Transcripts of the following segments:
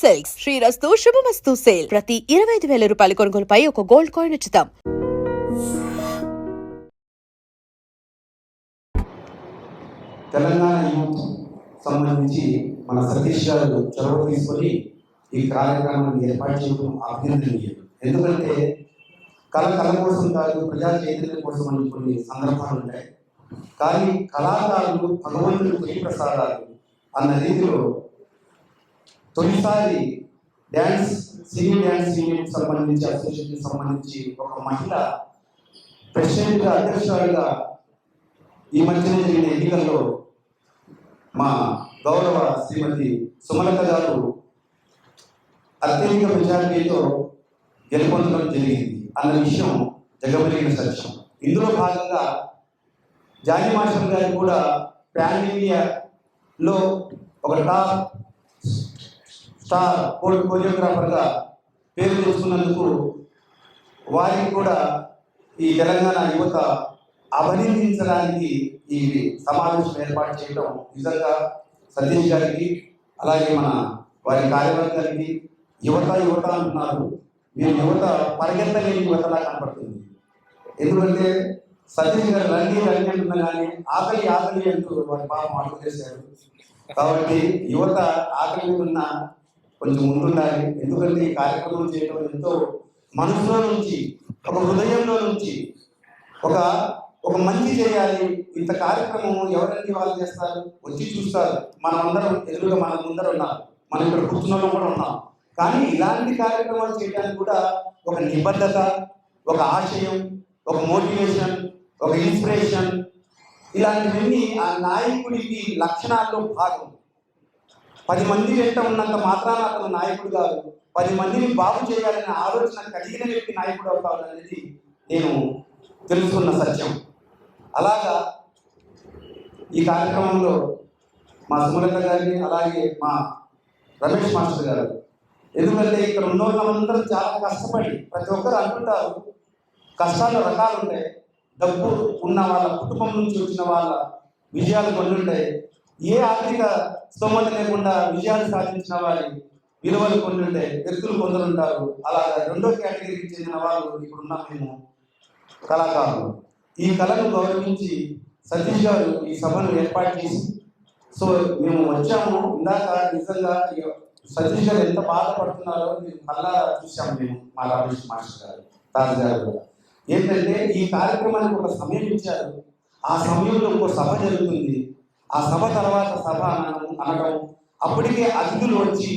Silks శ్రీరస్తు శుభమస్తు sale ప్రతి 25,000 రూపాయల కొనుగోలుపై ఒక గోల్డ్ కాయిన్ ఉచితం. తెలంగాణ యూత్ సంబంధించి మన సతీష్ గారు చొరవ తీసుకొని ఈ కార్యక్రమాన్ని ఏర్పాటు చేయడం అభినందనీయం. ఎందుకంటే కళ కోసం కాదు, ప్రజా చైతన్యం కోసం అని కొన్ని సందర్భాలు ఉంటాయి. కానీ కళాకారులు భగవంతుడు తొలి ప్రసాదాలు అన్న రీతిలో తొలిసారి సినీ డ్యాన్స్ యూనిట్ సంబంధించి అసోసియేషన్ సంబంధించి ఒక మహిళ ప్రెసిడెంట్గా అధ్యక్షురాలుగా ఈ మధ్యన జరిగిన ఎన్నికల్లో మా గౌరవ శ్రీమతి సుమలత గారు అత్యధిక మెజారిటీతో గెలుపొందడం జరిగింది అన్న విషయం జగమెరిగిన సత్యం. ఇందులో భాగంగా జానీ మాస్టర్ గారు కూడా పాన్ ఇండియాలో ఒక టాప్ స్టార్ కోరియోగ్రాఫర్గా పేరు తెచ్చుకున్నందుకు వారికి కూడా ఈ తెలంగాణ యువత అభినందించడానికి ఈ సమావేశం ఏర్పాటు చేయడం నిజంగా సతీష్ గారికి, అలాగే మన వారి కార్యవర్గానికి యువత అంటున్నారు. మీరు యువత పరిగెత్తలేని యువతలా కనపడుతుంది. ఎందుకంటే సతీష్ గారు రండి అంటున్నా కానీ ఆకలి అంటూ వారి పాపం అడుగు చేశారు. కాబట్టి యువత ఆకలి మీద ఉన్న కొంచెం ముందుండాలి. ఎందుకంటే ఈ కార్యక్రమం చేయడం ఎంతో మనసులో నుంచి, ఒక హృదయంలో నుంచి ఒక మంచి చేయాలి. ఇంత కార్యక్రమం ఎవరండి వాళ్ళు చేస్తారు, వచ్చి చూస్తారు. మనమందరం ఎదురుగా మన ముందర ఉన్నారు, మనం ఇక్కడ కూర్చున్న కూడా ఉన్నాం. కానీ ఇలాంటి కార్యక్రమాలు చేయడానికి కూడా ఒక నిబద్ధత, ఒక ఆశయం, ఒక మోటివేషన్, ఒక ఇన్స్పిరేషన్, ఇలాంటివన్నీ ఆ నాయకుడికి లక్షణాల్లో భాగం. 10 మంది వెంట ఉన్నంత మాత్రాన అతను నాయకుడు కాదు, 10 మందిని బాగు చేయాలనే ఆలోచన కలిగిన వ్యక్తి నాయకుడు అవుతాడు అనేది నేను తెలుసుకున్న సత్యం. అలాగా ఈ కార్యక్రమంలో మా సుమలత గారిని, అలాగే మా రమేష్ మాస్టర్ గారు, ఎందుకంటే ఇక్కడ ఉన్న వాళ్ళందరూ చాలా కష్టపడి, ప్రతి ఒక్కరు అంటుంటారు కష్టాలు రకాలు ఉంటాయి. డబ్బు ఉన్న వాళ్ళ కుటుంబం నుంచి వచ్చిన వాళ్ళ విజయాలు కొన్ని ఉంటాయి. ఏ ఆర్థిక స్తోమత లేకుండా విజయాలు సాధించిన వారి విలువలు కొన్ని ఉంటాయి, వ్యక్తులు కొందరు ఉంటారు. అలాగా రెండో కేటగిరీకి చెందిన వాళ్ళు ఇప్పుడు ఉన్నాం మేము కళాకారులు. ఈ కళను గౌరవించి సతీష్ గారు ఈ సభను ఏర్పాటు చేసి, సో మేము వచ్చాము. ఇందాక నిజంగా సతీష్ గారు ఎంత బాధపడుతున్నారో మేము మళ్ళా చూసాము. మేము మా రమేష్ మాస్టర్ గారు, తాజ్ గారు కూడా ఏంటంటే ఈ కార్యక్రమానికి ఒక సమయం ఇచ్చారు. ఆ సమయంలో ఇంకో సభ జరుగుతుంది. ఆ సభ తర్వాత సభ అనడం, అప్పటికే అతిథులు వచ్చి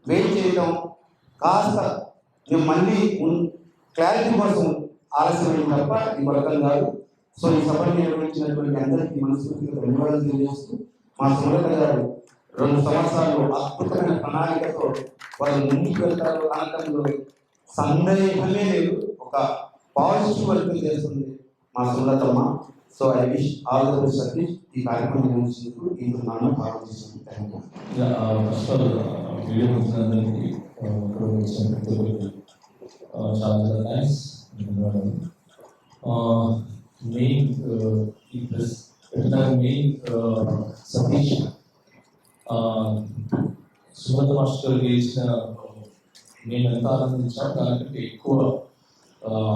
వెయిట్ చేయడం, కాస్త మేము మళ్ళీ క్లారిటీ కోసం ఆలస్యమైన తప్ప ఈ వర్గం కాదు. సో ఈ సభను నిర్వహించినటువంటి అందరికీ మనస్ఫూర్తిగా ధన్యవాదాలు తెలియజేస్తూ, మా సుమలత గారు 2 సంవత్సరాలు అద్భుతమైన ప్రణాళికతో వాళ్ళు ముందుకు వెళ్తారు అనడంలో సందేహమే లేదు. ఒక పాజిటివ్ వర్క్ చేస్తుంది మా సుమలతమ్మ. So I wish all the best Satish. ఈ కార్యక్రమం నిర్వహించినందుకు ఇందుకు నన్ను భాగం చేసినందుకు థ్యాంక్ యూ. చాలా thanks. Main Satish Sumalatha master చేసిన మేము ఎంత ఆనందించాం, దానికంటే ఎక్కువ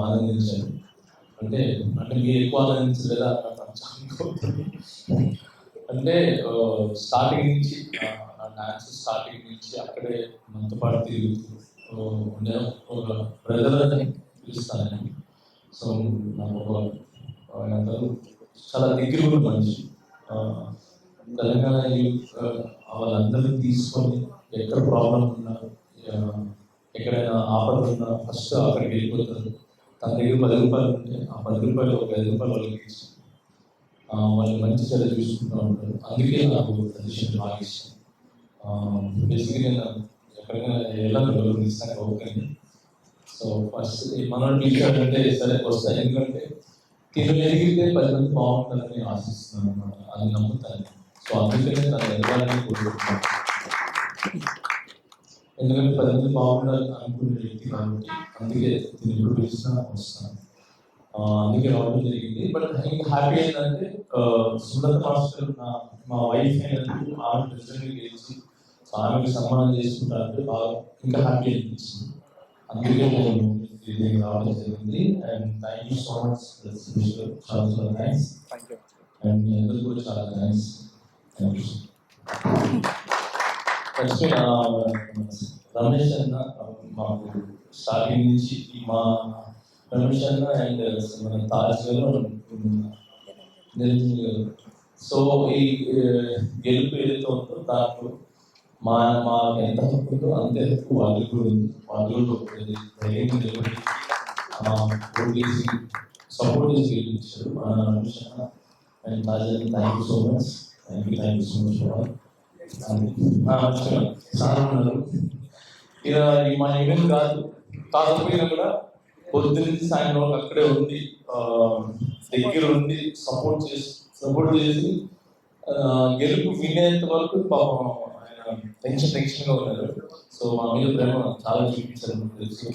ఆనందించాను. అంటే మీరు ఎక్కువ ఆనందించలేదా అంటే స్టార్టింగ్ నుంచి డాన్స్ స్టార్టింగ్ నుంచి అక్కడే మనతో పాటు తిరుగుతూ ఉండే ఒక బ్రదర్ అని పిలుస్తాను. సో నాకు అందరూ చాలా దగ్గర మనిషి. తెలంగాణ వాళ్ళందరూ తీసుకొని ఎక్కడ ప్రాబ్లం ఉన్నా, ఎక్కడైనా ఆపద ఉన్నా ఫస్ట్ అక్కడికి వెళ్ళిపోతారు. తన దగ్గర 10 రూపాయలు ఉంటే ఆ 10 రూపాయలు ఒక 5 రూపాయలు వాళ్ళకి ఇచ్చి వాళ్ళు మంచి చెడ్డ చూసుకుంటూ ఉంటారు. అందుకే నాకు సజెషన్ బాగా ఇష్టం. బేసిక్గా నేను ఎక్కడికైనా వెళ్ళాలని ఇస్తాను ఓకే. సో ఫస్ట్ మనోడు పిలిచాడంటే సరే వస్తాయి, ఎందుకంటే తిను ఎదిగితే 10 మంది బాగుంటుందని ఆశిస్తున్నాను అన్నమాట, అది నమ్ముతాను. సో అందుకనే తను ఎదగాలని కోరుకుంటున్నాను. ఎందుకంటే 10 మంది బాగుండాలని అనుకునే వ్యక్తి కాబట్టి అందుకే నేను ఎప్పుడు పిలిచినా వస్తాను. అందుకే రావడం జరిగింది. బట్ హ్యాపీ ఏంటంటే సుమలత మాస్టర్ మా వైఫ్ అయినందుకు ఆమె ప్రెసిడెంట్గా గెలిచి సో ఆమెకి సన్మానం చేసుకుంటారంటే బాగా ఇంకా హ్యాపీ అనిపించింది. అందుకే నేను దీనికి రావడం జరిగింది. And thank you so much, చాలా చాలా థ్యాంక్స్. అండ్ మీ అందరికీ కూడా చాలా thanks. Thank you. First Ramesh అన్న మాకు స్టార్టింగ్ నుంచి మా రమేష్ అన్న అండ్ మన తాజ్ గారు నిరంజన్ గారు. సో ఈ గెలుపు ఏదైతే ఉందో దాంట్లో మాకు ఎంత హక్కు ఉందో అంతే హక్కు వాళ్ళకి కూడా ఉంది. వాళ్ళు ధైర్యంగా నిలబడి ఓటేసి సపోర్ట్ చేసి గెలిపించారు రమేష్ అన్న అండ్ తాజ్ అన్న. Thank you so much. Thank you so much for sir ఉన్నారు. ఇక మా ఈవెంట్ కాదు కాకపోయినా కూడా పొద్దు నుంచి సాయంత్రం వరకు అక్కడే ఉంది, దగ్గర ఉంది, సపోర్ట్ చేసి గెలుపు వినేంత వరకు పాపం ఆయన టెన్షన్గా ఉన్నారు. సో మా మీద ప్రేమ చాలా చూపించారు నాకు తెలుసు.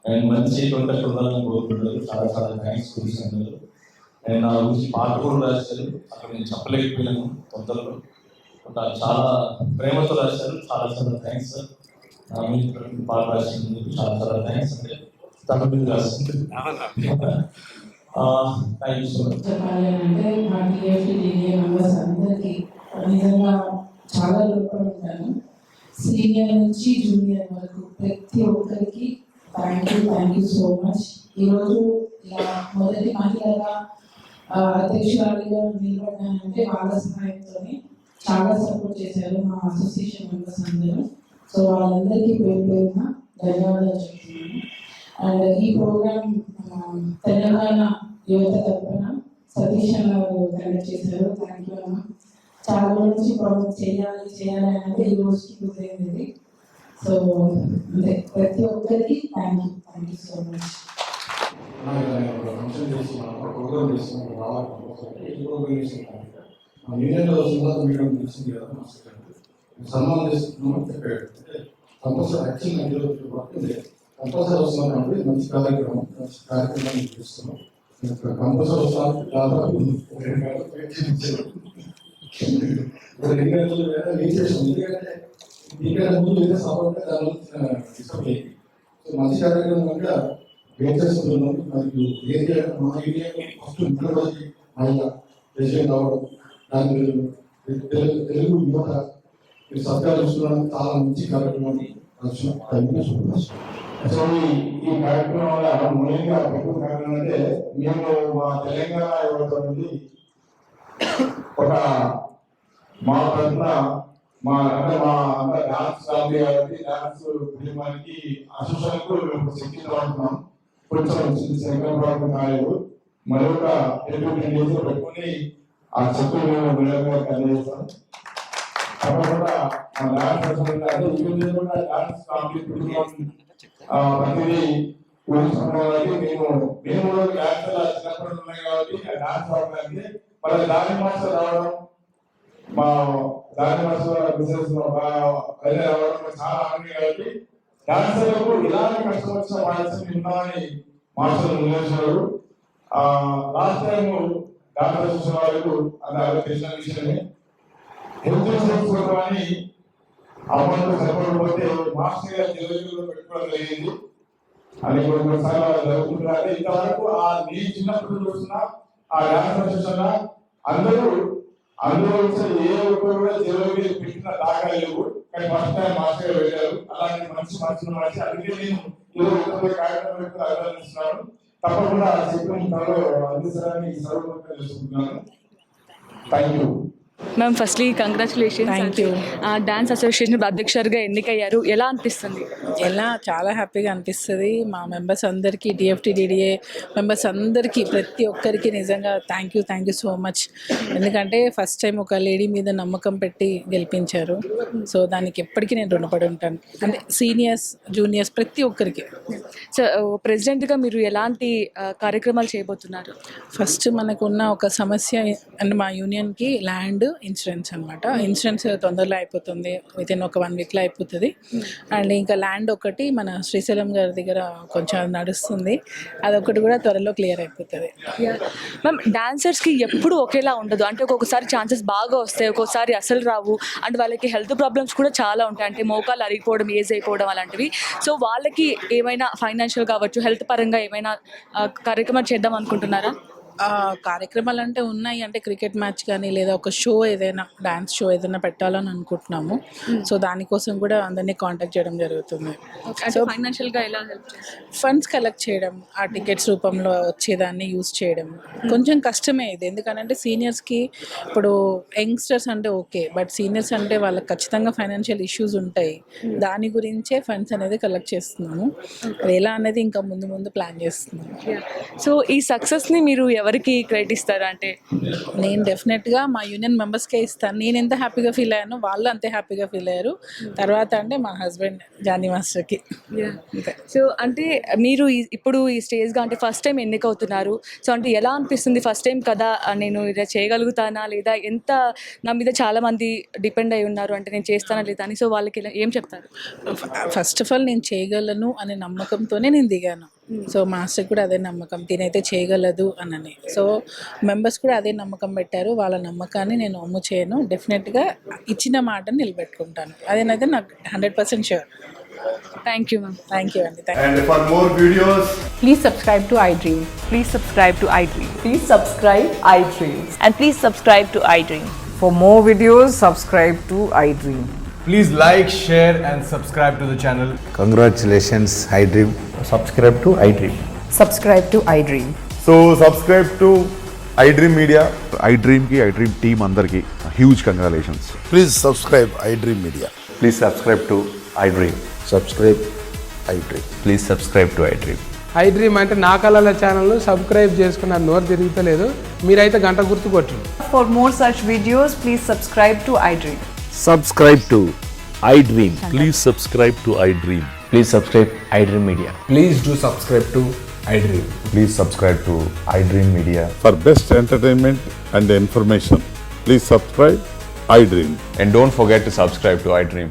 అండ్ మంచి కాంటాక్ట్ ఉండాలని కోరుకుంటారు. చాలా చాలా థ్యాంక్స్ చూపిస్తున్నారు. అండ్ నా గురించి పాట కూడా రాశారు, అక్కడ నేను చెప్పలేకపోయినాను తొందరలో. చాలా ప్రేమతో రాశారు. చాలా చాలా థ్యాంక్స్ సార్. నా మీద పాట రాసినందుకు చాలా చాలా థ్యాంక్స్. అంటే తన మీద రాసింది. Thank you so much. చెప్పాలి అంటే మా టీఎఫ్టీడీఏ మెంబర్స్ అందరికీ నిజంగా చాలా రుణపడి ఉంటాను. సీనియర్ నుంచి జూనియర్ వరకు ప్రతి ఒక్కరికి థ్యాంక్ యూ సో మచ్. ఈరోజు ఇలా మొదటి మహిళగా అధ్యక్షురాలిగా నిలబడ్డానంటే వాళ్ళ సహాయంతోనే. చాలా సపోర్ట్ చేశారు మా అసోసియేషన్ మెంబర్స్ అందరూ. సో వాళ్ళందరికీ పేరు పేరున ధన్యవాదాలు చెప్తున్నాను. అండ్ ఈ ప్రోగ్రామ్ తెలంగాణ యువత తరఫున సతీష్ అన్న కండక్ట్ చేశారు. థ్యాంక్ యూ అన్న. చాలా నుంచి ప్రోగ్రామ్ చేయాలి అంటే ఈ రోజుకి కుదిరింది. సో అంటే ప్రతి ఒక్కరికి thank you so much. Medium తెలిసింది కదా, సన్మానం చేస్తున్నామని చెప్పాడు. కంపల్సరీ యాక్చువల్ కంపల్సరీ వస్తున్నాం. మంచి కార్యక్రమాన్ని చేస్తున్నాం. కంపల్సరీ వస్తాను. దాదాపు 2 గంటలు ఏం చేస్తాం. ఎందుకంటే దీనికంటే ముందు ఏదో సపోర్ట్ దాని డిస్టర్బ్ అయ్యింది. సో మంచి కార్యక్రమం అంటే వెయిట్ చేస్తున్నాం. మరియు ఏరియా మా ఏరియాలో ఫస్ట్ ఇంట్లోకి మహిళ ప్రెసిడెంట్ అవ్వడం, దాని తెలుగు యువత మీరు సత్కరిస్తున్నానికి చాలా మంచి కార్యక్రమాన్ని సో ఈ కార్యక్రమం వల్ల ముఖ్యంగా ఎక్కువ కారణం అంటే మేము మా తెలంగాణ యువత నుండి ఒక మా తరఫున మా అందరూ డాన్స్ ఫ్యామిలీ కాబట్టి డాన్స్ కుటుంబానికి అసోసియేషన్కు శక్తితో ఉంటున్నాం. కొంచెం శంకరబాబు కాలేదు మరొక 2 డేస్ పెట్టుకుని ఆ చెప్పులు మేము విడుదల కలిగేస్తాం. తప్పకుండా మా డాన్స్ డాన్స్ కాంపిటీషన్ ప్రతిదీ ఊహించుకోవడానికి మేము డాన్స్ చిన్నప్పుడు ఉన్నాయి కాబట్టి ఆ డాన్స్ ఆడడానికి మన దాని మాస్టర్ రావడం, మా దాని మాస్టర్ బిజినెస్ రావడం చాలా ఆనందం కాబట్టి డాన్సర్లకు ఇలాంటి కష్టం వచ్చిన వాయిస్ ఉన్నామని మాస్టర్ నిర్ణయించారు. లాస్ట్ టైం డాక్టర్ చూసిన వాళ్ళకు అది తెలిసిన విషయమే. హెల్త్ ఇన్సూరెన్స్ కోసమని అమౌంట్ సరిపడకపోతే మాస్టర్ గారు తెలుగులో పెట్టుకోవడం జరిగింది. అది కొన్నిసార్లు జరుగుతుంటారు. ఇంతవరకు నేను చిన్నప్పుడు చూసిన ఆ డాక్టర్ చూసిన అందరూ ఏ ఒక్కరు కూడా తెలుగు పెట్టిన దాఖలు లేవు. కానీ ఫస్ట్ టైం మాస్టర్ గారు వెళ్ళారు. అలాంటి మంచి మంచి అందుకే నేను ఈరోజు కార్యక్రమం అభినందిస్తున్నాను. తప్పకుండా చెప్పిన అందించడానికి సర్వోపరి తెలుసుకుంటున్నాను. Thank you. Ma'am, firstly congratulations. Thank you. Dance association అధ్యక్షుడిగా ఎన్నికయ్యారు, ఎలా అనిపిస్తుంది? చాలా హ్యాపీగా అనిపిస్తుంది. మా మెంబర్స్ అందరికీ, టీఎఫ్టీడీఏ మెంబర్స్ అందరికీ, ప్రతి ఒక్కరికి నిజంగా థ్యాంక్ యూ సో మచ్. ఎందుకంటే ఫస్ట్ టైం ఒక లేడీ మీద నమ్మకం పెట్టి గెలిపించారు. సో దానికి ఎప్పటికీ నేను రుణపడి ఉంటాను. అంటే సీనియర్స్, జూనియర్స్ ప్రతి ఒక్కరికి. సో ప్రెసిడెంట్గా మీరు ఎలాంటి కార్యక్రమాలు చేయబోతున్నారు? ఫస్ట్ మనకున్న ఒక సమస్య అంటే మా యూనియన్కి ల్యాండ్ ఇన్సూరెన్స్ అనమాట. ఇన్సూరెన్స్ తొందరలో అయిపోతుంది, వితిన్ ఒక 1 వీక్లో అయిపోతుంది. అండ్ ఇంకా ల్యాండ్ ఒకటి మన శ్రీశైలం గారి దగ్గర కొంచెం నడుస్తుంది, అదొకటి కూడా త్వరలో క్లియర్ అయిపోతుంది. మ్యామ్, డాన్సర్స్కి ఎప్పుడు ఒకేలా ఉండదు. అంటే ఒక్కొక్కసారి ఛాన్సెస్ బాగా వస్తాయి, ఒక్కొక్కసారి అసలు రావు. అండ్ వాళ్ళకి హెల్త్ ప్రాబ్లమ్స్ కూడా చాలా ఉంటాయి, అంటే మోకాలు అరిగిపోవడం, ఏజ్ అయిపోవడం అలాంటివి. సో వాళ్ళకి ఏమైనా ఫైనాన్షియల్ కావచ్చు, హెల్త్ పరంగా ఏమైనా కార్యక్రమాలు చేద్దాం అనుకుంటున్నారా? కార్యక్రమాలు అంటే ఉన్నాయి, అంటే క్రికెట్ మ్యాచ్ కానీ లేదా ఒక షో ఏదైనా డాన్స్ షో ఏదైనా పెట్టాలని అనుకుంటున్నాము. సో దానికోసం కూడా అందరినీ కాంటాక్ట్ చేయడం జరుగుతుంది. సో ఫైనాన్షియల్గా ఎలా హెల్ప్ చేస్తారు? ఫండ్స్ కలెక్ట్ చేయడం, ఆ టికెట్స్ రూపంలో వచ్చేదాన్ని యూజ్ చేయడం కొంచెం కష్టమే ఇది. ఎందుకంటే సీనియర్స్కి ఇప్పుడు యంగ్స్టర్స్ అంటే ఓకే, బట్ సీనియర్స్ అంటే వాళ్ళకి ఖచ్చితంగా ఫైనాన్షియల్ ఇష్యూస్ ఉంటాయి. దాని గురించే ఫండ్స్ అనేది కలెక్ట్ చేస్తున్నాము. అది ఎలా అనేది ఇంకా ముందు ముందు ప్లాన్ చేస్తున్నాము. సో ఈ సక్సెస్ని మీరు ఎవరికి క్రెడిట్ ఇస్తారు? అంటే నేను డెఫినెట్గా మా యూనియన్ మెంబర్స్కే ఇస్తాను. నేను ఎంత హ్యాపీగా ఫీల్ అయ్యానో వాళ్ళు అంతే హ్యాపీగా ఫీల్ అయ్యారు. తర్వాత అంటే మా హస్బెండ్ జానీ మాస్టర్కి. సో అంటే మీరు ఇప్పుడు ఈ స్టేజ్గా అంటే ఫస్ట్ టైం ఎన్నికవుతున్నారు. సో అంటే ఎలా అనిపిస్తుంది? ఫస్ట్ టైం కదా, నేను ఇలా చేయగలుగుతానా లేదా, ఎంత నా మీద చాలామంది డిపెండ్ అయి ఉన్నారు, అంటే నేను చేస్తానా లేదా అని. సో వాళ్ళకి ఏం చెప్తారు? ఫస్ట్ ఆఫ్ ఆల్ నేను చేయగలను అనే నమ్మకంతోనే నేను దిగాను. సో మాస్టర్ కూడా అదే నమ్మకం, తినైతే చేయగలదు అని. సో మెంబర్స్ కూడా అదే నమ్మకం పెట్టారు. వాళ్ళ నమ్మకాన్ని నేను అమ్ము చేయను. డెఫినెట్గా ఇచ్చిన మాటను నిలబెట్టుకుంటాను. అదేనైతే నాకు 100% sure. Thank you ma'am. Thank you అండి. And for more videos, Please subscribe to iDream. Please subscribe to iDream. Please subscribe iDream. And please subscribe to iDream. For more videos, subscribe to iDream. Please like, share and subscribe to the channel. Congratulations, iDream. subscribe to iDream. Subscribe to iDream. So subscribe to iDream Media. iDream ki iDream team andarki huge congratulations. Please subscribe iDream Media. Please subscribe to iDream. Subscribe iDream. Please subscribe to iDream. iDream అంటే నా కళల channel subscribe చేసుకున్న నోరు తిరుగుతలేదు, మీరైతే గంట గుర్తు కొట్టండి. For more such videos, please subscribe to iDream. Subscribe to iDream. Please subscribe to iDream. Please subscribe iDream Media. Please do subscribe to iDream. Please subscribe to iDream Media. For best entertainment and information, please subscribe iDream. And don't forget to subscribe to iDream.